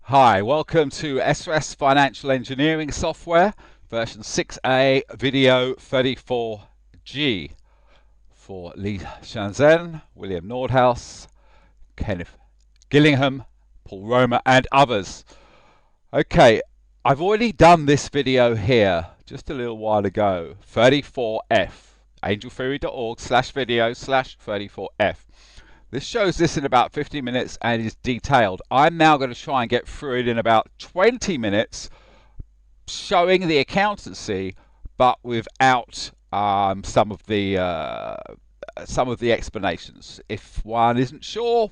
Hi, welcome to Š-věÉŠ Financial Engineering Software, version 6A, video 34G for Lee Shanzhen, William Nordhaus, Kenneth Gillingham, Paul Romer, and others. Okay, I've already done this video here just a little while ago, 34F, angeltheory.org/video/34F. This shows this in about 15 minutes and is detailed. I'm now going to try and get through it in about 20 minutes, showing the accountancy, but without some of the explanations. If one isn't sure,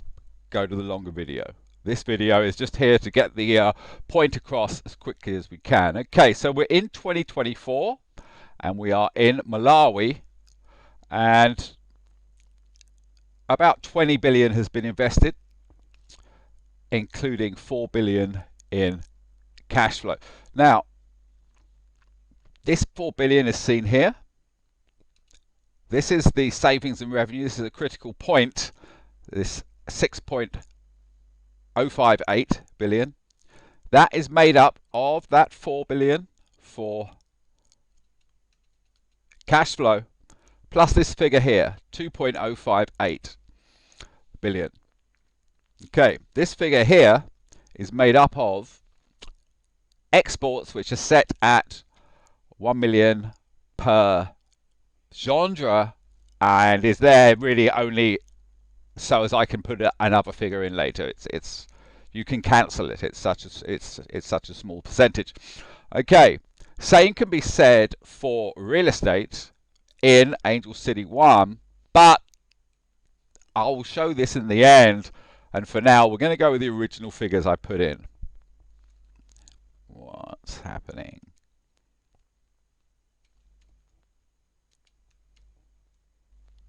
go to the longer video. This video is just here to get the point across as quickly as we can. Okay, so we're in 2024 and we are in Malawi, and about 20 billion has been invested, including 4 billion in cash flow. Now, this 4 billion is seen here. This is the savings and revenue. This is a critical point. This 6.058 billion. That is made up of that 4 billion for cash flow, plus this figure here, 2.058 billion. Okay, this figure here is made up of exports, which are set at 1 million per genre, and is there really only so as I can put another figure in later. It's you can cancel it. It's such a small percentage. Okay, same can be said for real estate in Angel City 1, but I'll show this in the end, and for now we're going to go with the original figures I put in. What's happening?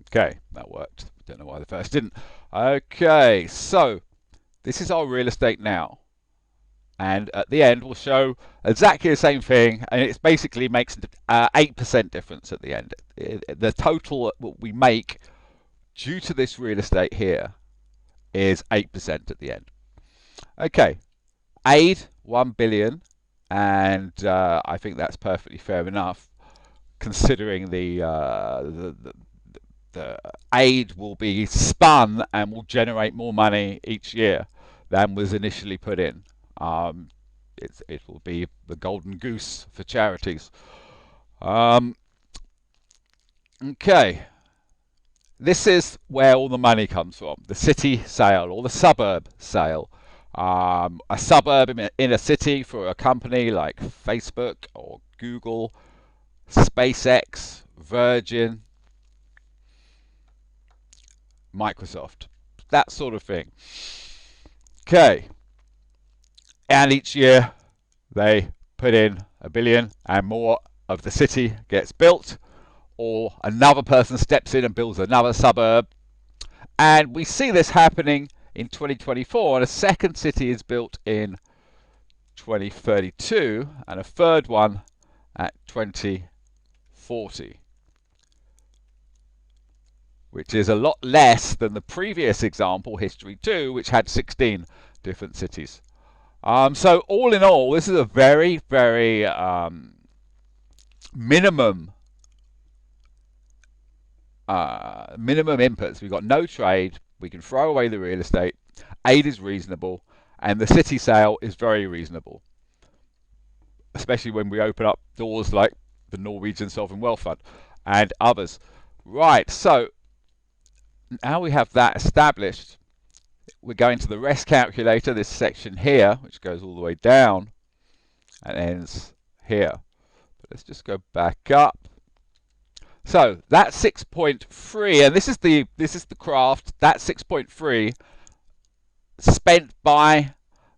Okay, that worked. Don't know why the first didn't. Okay, so this is our real estate now, and at the end we'll show exactly the same thing, and it basically makes 8% difference at the end. The total that we make due to this real estate here is 8% at the end. Okay, aid 1 billion, and I think that's perfectly fair enough, considering the aid will be spun and will generate more money each year than was initially put in. It will be the golden goose for charities. Okay, this is where all the money comes from, the city sale or the suburb sale. A suburb in a city for a company like Facebook or Google, SpaceX, Virgin, Microsoft, that sort of thing. Okay, and each year they put in 1 billion and more of the city gets built, or another person steps in and builds another suburb, and we see this happening in 2024, and a second city is built in 2032 and a third one at 2040, which is a lot less than the previous example, History 2, which had 16 different cities. So all in all, this is a very, very minimum inputs. We've got no trade, we can throw away the real estate, aid is reasonable, and the city sale is very reasonable, especially when we open up doors like the Norwegian Sovereign Wealth Fund and others. Right, so now we have that established, we're going to the rest calculator, this section here, which goes all the way down and ends here. But let's just go back up. So that 6.3, and this is the craft, that 6.3 spent by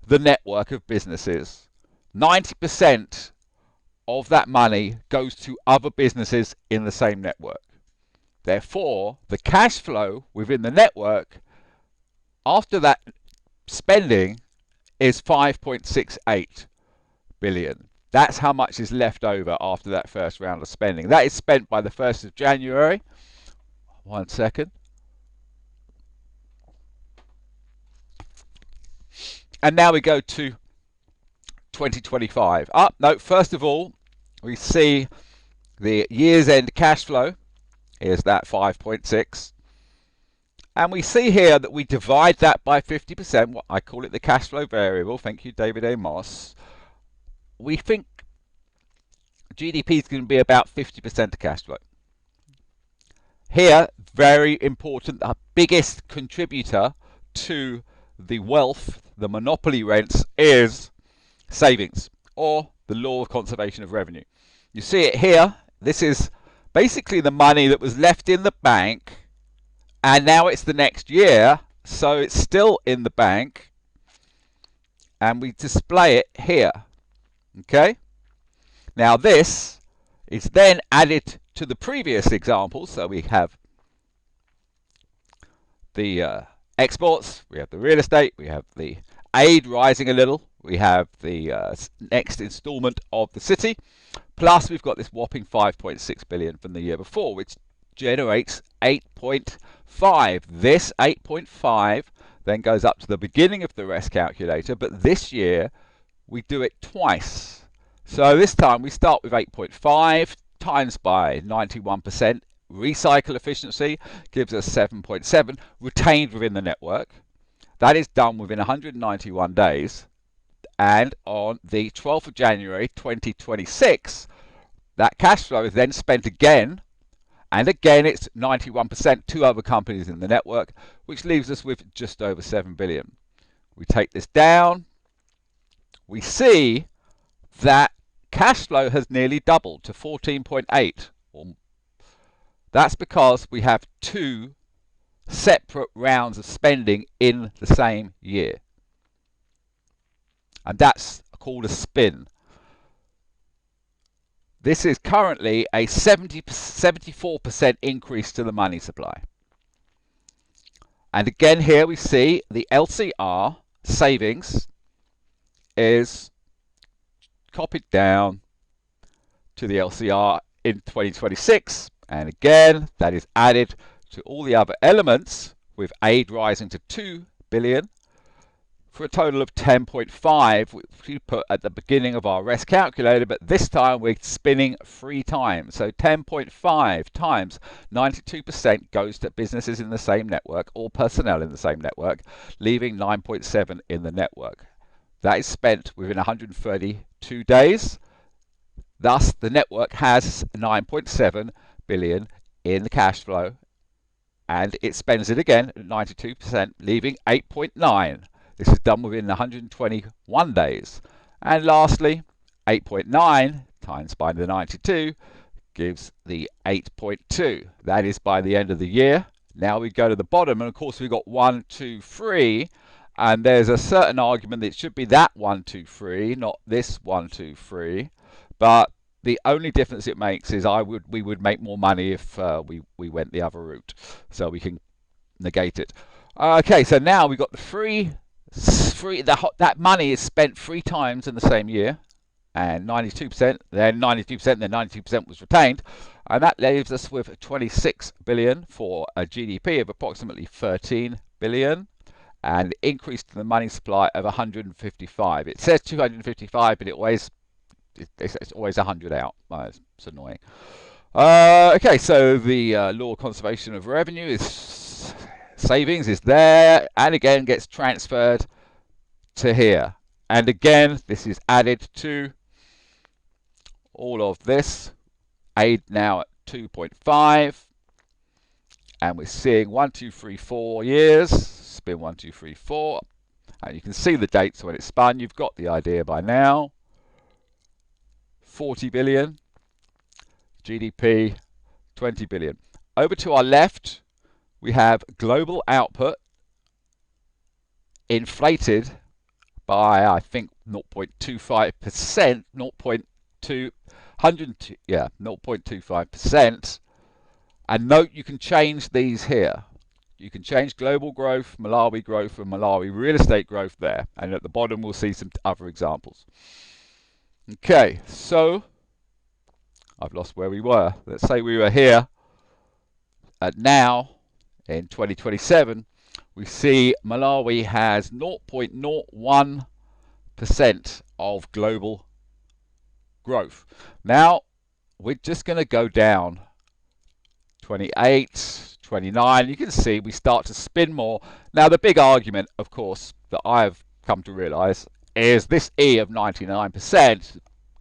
the network of businesses. 90% of that money goes to other businesses in the same network. Therefore, the cash flow within the network after that spending is 5.68 billion. That's how much is left over after that first round of spending. That is spent by the 1st of January. 1 second. And now we go to 2025. No, first of all, we see the year's end cash flow. Here's that 5.6. And we see here that we divide that by 50%. What I call it the cash flow variable. Thank you, David A. Moss. We think GDP is going to be about 50% of cash flow. Here, very important, the biggest contributor to the wealth, the monopoly rents, is savings, or the law of conservation of revenue. You see it here. This is basically the money that was left in the bank, and now it's the next year, so it's still in the bank, and we display it here. Okay? Now this is then added to the previous example, so we have the exports, we have the real estate, we have the aid rising a little, we have the next instalment of the city, plus we've got this whopping 5.6 billion from the year before, which generates 8.5. This 8.5 then goes up to the beginning of the rest calculator, but this year we do it twice. So this time we start with 8.5 times by 91%. Recycle efficiency gives us 7.7 retained within the network. That is done within 191 days. And on the 12th of January 2026, that cash flow is then spent again. And again, it's 91%, two other companies in the network, which leaves us with just over 7 billion. We take this down. We see that cash flow has nearly doubled to 14.8. That's because we have two separate rounds of spending in the same year. And that's called a spin. This is currently a 74% increase to the money supply. And again here we see the LCR savings is copied down to the LCR in 2026. And again, that is added to all the other elements, with aid rising to 2 billion for a total of 10.5, which we put at the beginning of our rest calculator, but this time we're spinning 3 times. So 10.5 times 92% goes to businesses in the same network, or personnel in the same network, leaving 9.7 in the network. That is spent within 132 days. Thus, the network has 9.7 billion in the cash flow, and it spends it again at 92%, leaving 8.9. This is done within 121 days. And lastly, 8.9 times by the 92 gives the 8.2. That is by the end of the year. Now we go to the bottom, and of course we've got 1, 2, 3, and there's a certain argument that it should be that 1, 2, 3, not this 1, 2, 3. But the only difference it makes is we would make more money if we went the other route. So we can negate it. Okay, so now we've got the that money is spent 3 times in the same year, and 92%, then 92%, then 92% was retained, and that leaves us with 26 billion for a GDP of approximately 13 billion, and increase to the money supply of 155. It says 255, but it's always 100 out. It's annoying. Okay, so the law of conservation of revenue is savings is there, and again gets transferred to here. And again, this is added to all of this. Aid now at 2.5, and we're seeing 1, 2, 3, 4 years. Spin 1, 2, 3, 4, and you can see the dates when it's spun. You've got the idea by now. 40 billion, GDP 20 billion. Over to our left, we have global output inflated by, I think, 0.25%, 0.25%. And note, you can change these here. You can change global growth, Malawi growth, and Malawi real estate growth there. And at the bottom, we'll see some other examples. Okay, so I've lost where we were. Let's say we were here at now in 2027. We see Malawi has 0.01% of global growth. Now we're just going to go down 28, 29. You can see we start to spin more. Now the big argument, of course, that I've come to realize is this E of 99%,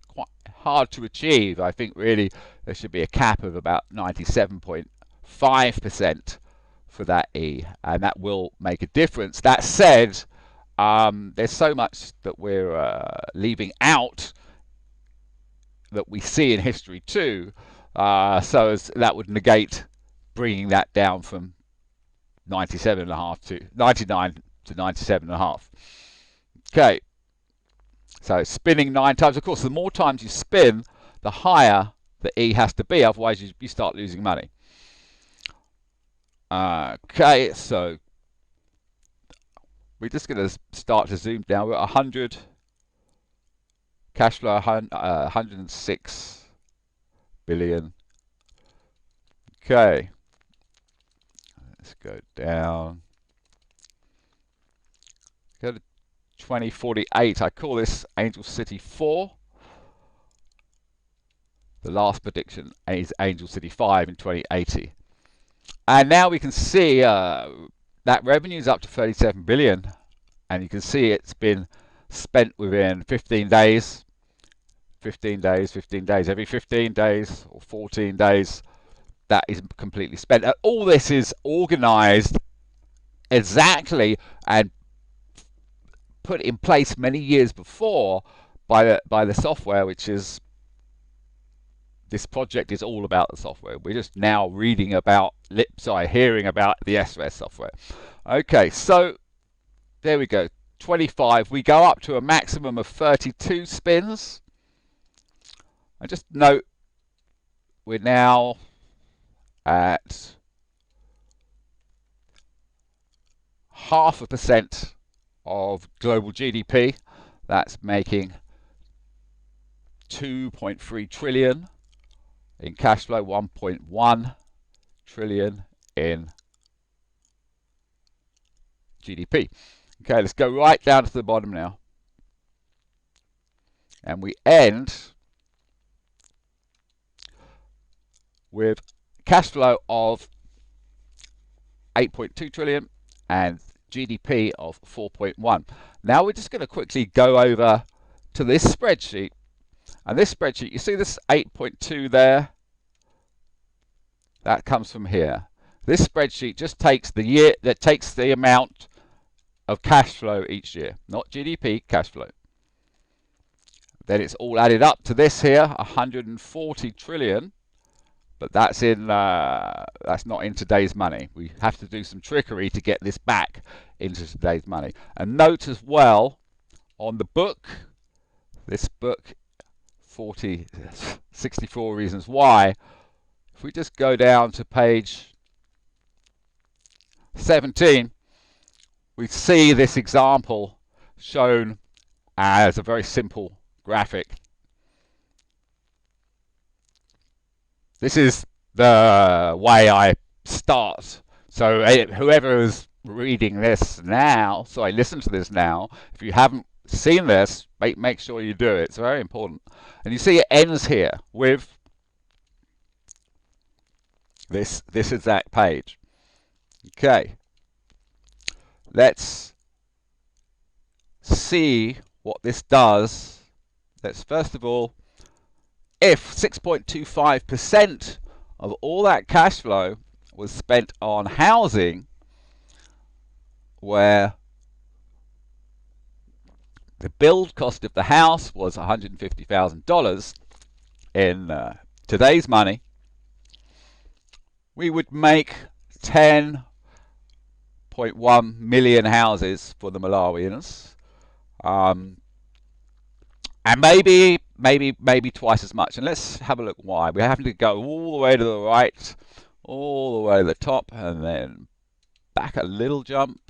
quite hard to achieve. I think really there should be a cap of about 97.5% for that E, and that will make a difference. That said, there's so much that we're leaving out that we see in history too, so that would negate bringing that down from 97.5 to 99 to 97.5. Okay, so spinning 9 times. Of course, the more times you spin, the higher the E has to be, otherwise you start losing money. Okay, so we're just going to start to zoom down. We're at 100, cash flow 106 billion. Okay, let's go down. Go to 2048. I call this Angel City 4. The last prediction is Angel City 5 in 2080. And now we can see that revenue is up to 37 billion. And you can see it's been spent within 15 days. 15 days, 15 days. Every 15 days or 14 days, that is completely spent. All this is organized exactly and put in place many years before by the software, which is, this project is all about the software. We're just now hearing about the Š-ÞÉÉŠ software. Okay, so there we go. 25. We go up to a maximum of 32 spins. And just note, we're now at 0.5% of global GDP. That's making 2.3 trillion in cash flow, 1.1 trillion in GDP. Okay, let's go right down to the bottom now. And we end with cash flow of 8.2 trillion and GDP of 4.1. Now we're just going to quickly go over to this spreadsheet. And this spreadsheet, you see this 8.2 there? That comes from here. This spreadsheet just takes the year, that takes the amount of cash flow each year, not GDP, cash flow. Then it's all added up to this here, 140 trillion. But that's not in today's money. We have to do some trickery to get this back into today's money. And note as well on the book, this book, 64 Reasons Why. If we just go down to page 17, we see this example shown as a very simple graphic. This is the way I start. So whoever is reading this now, listen to this now. If you haven't seen this, make sure you do it. It's very important. And you see it ends here with this exact page. Okay. Let's see what this does. Let's first of all, if 6.25% of all that cash flow was spent on housing, where the build cost of the house was $150,000 in today's money, we would make 10.1 million houses for the Malawians, and maybe twice as much. And let's have a look why. We're having to go all the way to the right, all the way to the top, and then back a little jump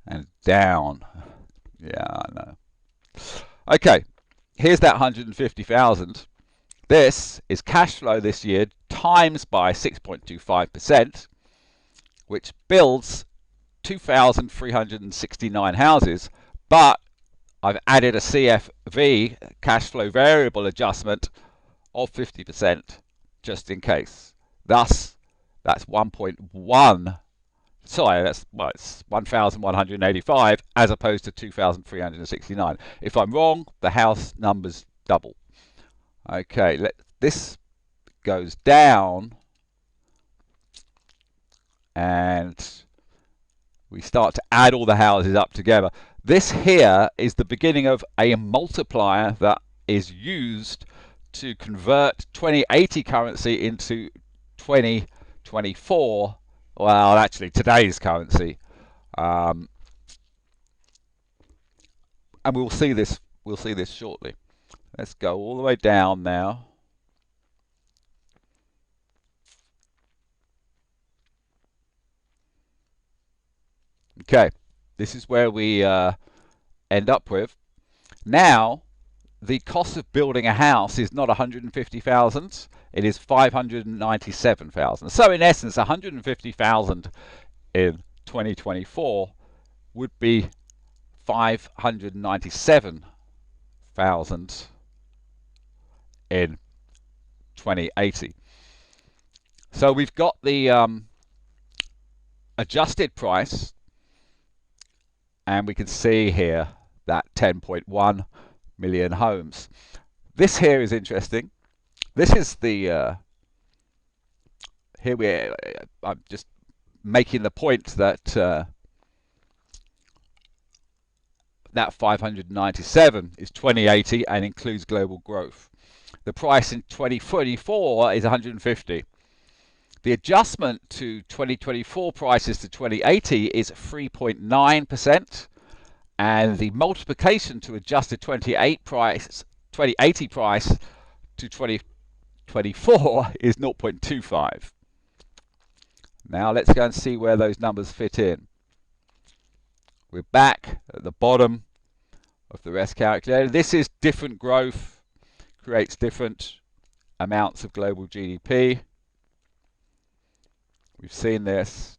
and down. Yeah, I know. Okay, here's that 150,000. This is cash flow this year times by 6.25%, which builds 2,369 houses. But I've added a CFV, cash flow variable adjustment, of 50% just in case. Thus, that's 1.1. Sorry, it's 1,185 as opposed to 2,369. If I'm wrong, the house numbers double. Okay, this goes down, and we start to add all the houses up together. This here is the beginning of a multiplier that is used to convert 2080 currency into 2024, well, actually today's currency. And we'll see this shortly. Let's go all the way down now. Okay, this is where we end up with. Now, the cost of building a house is not 150,000, it is 597,000. So in essence, 150,000 in 2024 would be 597,000 in 2080. So we've got the adjusted price, and we can see here that 10.1 million homes. This here is interesting. This is the here I'm just making the point that that 597 is 2080 and includes global growth. The price in 2044 is 150. The adjustment to 2024 prices to 2080 is 3.9%, and the multiplication to adjusted 2080 price to 2024 is 0.25. Now let's go and see where those numbers fit in. We're back at the bottom of the rest calculator. This is different growth, creates different amounts of global GDP. We've seen this.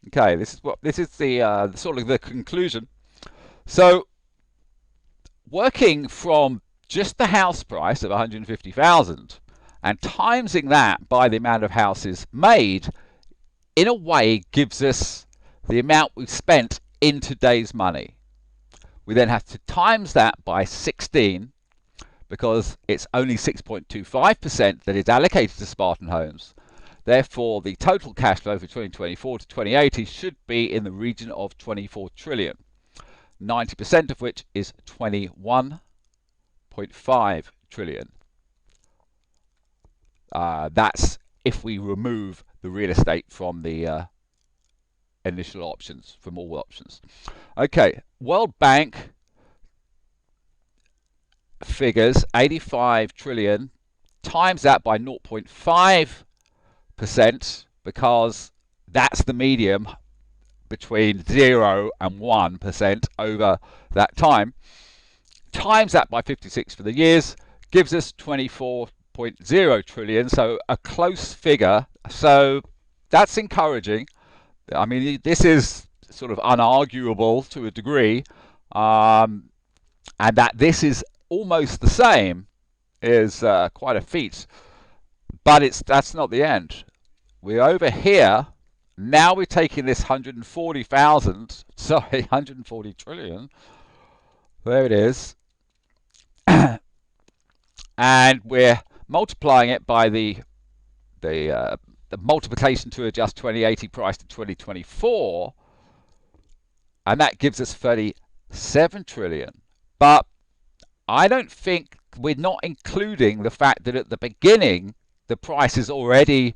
Okay, this is the sort of the conclusion. So, working from just the house price of 150,000 and timesing that by the amount of houses made, in a way gives us the amount we've spent in today's money. We then have to times that by 16, because it's only 6.25% that is allocated to Spartan homes. Therefore, the total cash flow for 2024 to 2080 should be in the region of 24 trillion, 90% of which is 21.5 trillion. That's if we remove the real estate from the initial options, from all options. Okay, World Bank figures 85 trillion, times that by 0.5%, because that's the medium between 0 and 1% over that time. Times that by 56 for the years gives us 24.0 trillion, so a close figure. So that's encouraging. I mean, this is sort of unarguable to a degree, and that this is almost the same is quite a feat. But that's not the end. We're over here. Now we're taking this 140 trillion. There it is. And we're multiplying it by the multiplication to adjust 2080 price to 2024. And that gives us 37 trillion. But I don't think we're not including the fact that at the beginning, the price is already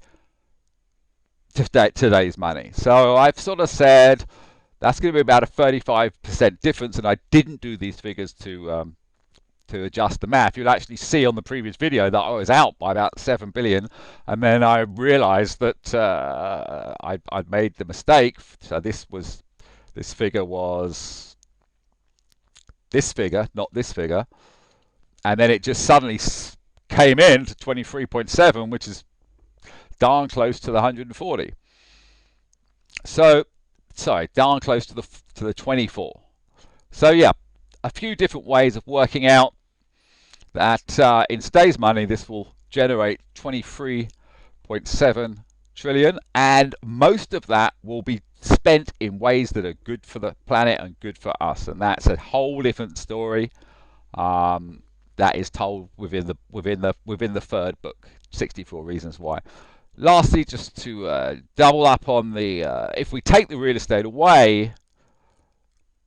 today's money. So I've sort of said that's going to be about a 35% difference, and I didn't do these figures to adjust the math. You'll actually see on the previous video that I was out by about 7 billion, and then I realized that I'd made the mistake. So this figure was this figure, not this figure, and then it just suddenly came in to 23.7, which is darn close to the 140. So, sorry, darn close to the 24. So yeah, a few different ways of working out that in today's money this will generate 23.7 trillion, and most of that will be spent in ways that are good for the planet and good for us, and that's a whole different story that is told within the third book, 64 Reasons Why. Lastly, just to double up on the if we take the real estate away,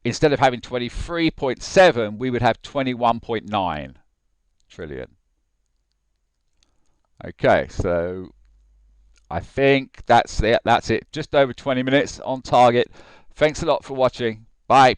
instead of having 23.7, we would have 21.9 trillion. Okay, so I think that's it. Just over 20 minutes on target. Thanks a lot for watching. Bye.